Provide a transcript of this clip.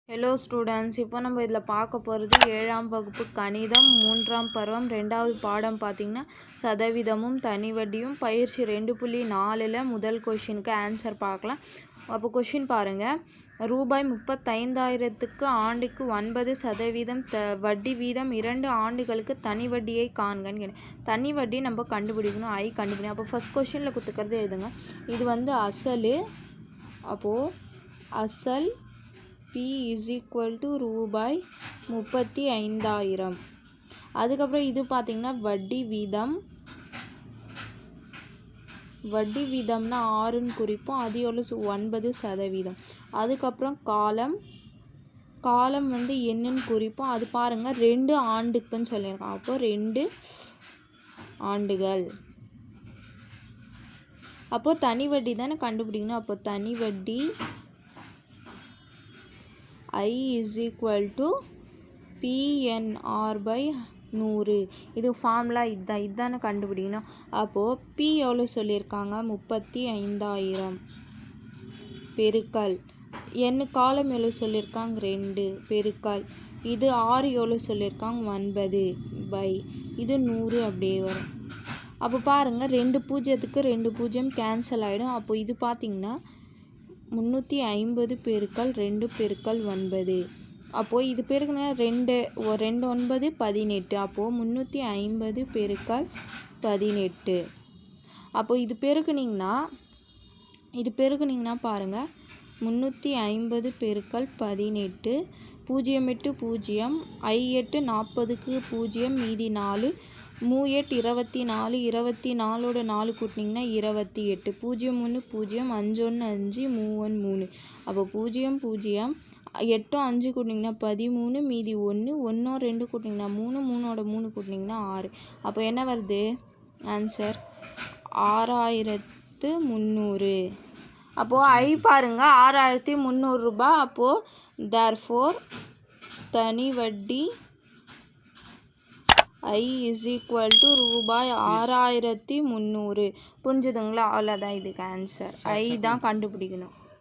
Hello students, இப்போ நம்ம இதில் பார்க்க போகிறது 7ஆம் வகுப்பு கணிதம் 3ஆம் பருவம் 2வது பாடம் பார்த்திங்கன்னா சதவீதமும் தனிவட்டியும் பயிற்சி 2.4ல் முதல் கொஷினுக்கு ஆன்சர் பார்க்கலாம். அப்போ கொஷின் பாருங்கள். ரூபாய் 35,000க்கு ஆண்டுக்கு 9% வட்டி வீதம் 2 ஆண்டுகளுக்கு தனி வட்டியை காண்கன்னு. தனி வட்டி நம்ம கண்டுபிடிக்கணும், கண்டுபிடிக்கணும். அப்போ ஃபஸ்ட் கொஷினில் கொடுத்துக்கிறது எழுதுங்க. இது வந்து அசல். அப்போது அசல் P = ரூபாய் 35,000. அதுக்கப்புறம் இது பார்த்திங்கன்னா வட்டி வீதம். வட்டி வீதம்னா 6ன்னு குறிப்போம். அது எவ்வளோ 9%. அதுக்கப்புறம் காலம் வந்து என்னன்னு குறிப்போம். அது பாருங்கள் 2 ஆண்டுக்குன்னு சொல்லியிருக்கோம். அப்போது 2 ஆண்டுகள். அப்போது தனி வட்டி தானே கண்டுபிடிக்கணும். அப்போ தனி வட்டி I = PNR/100. இது ஃபார்முலா இதுதானே கண்டுபிடிக்கணும். அப்போது P எவ்வளோ சொல்லியிருக்காங்க 35,000 பெருக்கல் n காலம் எவ்வளோ சொல்லியிருக்காங்க 2 பெருக்கல் இது 6 எவ்வளோ சொல்லியிருக்காங்க 9 இது 100 அப்படியே வரும். அப்போ பாருங்கள் 2 பூஜ்ஜியத்துக்கு 2 பூஜ்ஜியம் கேன்சல் ஆகிடும். அப்போது இது பார்த்திங்கன்னா 350 பெருக்கல் 2 பெருக்கல் 9. அப்போது இது பெருக்குனா 2 9 18. அப்போது 350 பெருக்கல் 18. அப்போது இது பெருக்குனிங்கன்னா பாருங்கள் 350 பெருக்கல் 18 0 8 0 I8 40க்கு 0 மீதி 4 3 8 24 24ஓட 4 கூட்டினீங்கன்னா 28 0 1 0 5 1 5 3 1 3. அப்போ 0 0 8 5 கூட்டினீங்கன்னா 13 மீதி 1 1 2 கூட்டினீங்கன்னா 3 3ஓட 3 கூட்டினீங்கன்னா 6. அப்போ என்ன வருது ஆன்சர் 6,300. அப்போது I பாருங்கள் 6,300 ரூபாய். அப்போது தேர்ஃபோர் தனி வட்டி I = ரூபாய் 6,300. புரிஞ்சுதுங்களா? அவ்வளோதான் இதுக்கு ஆன்சர். I தான் கண்டுபிடிக்கணும்.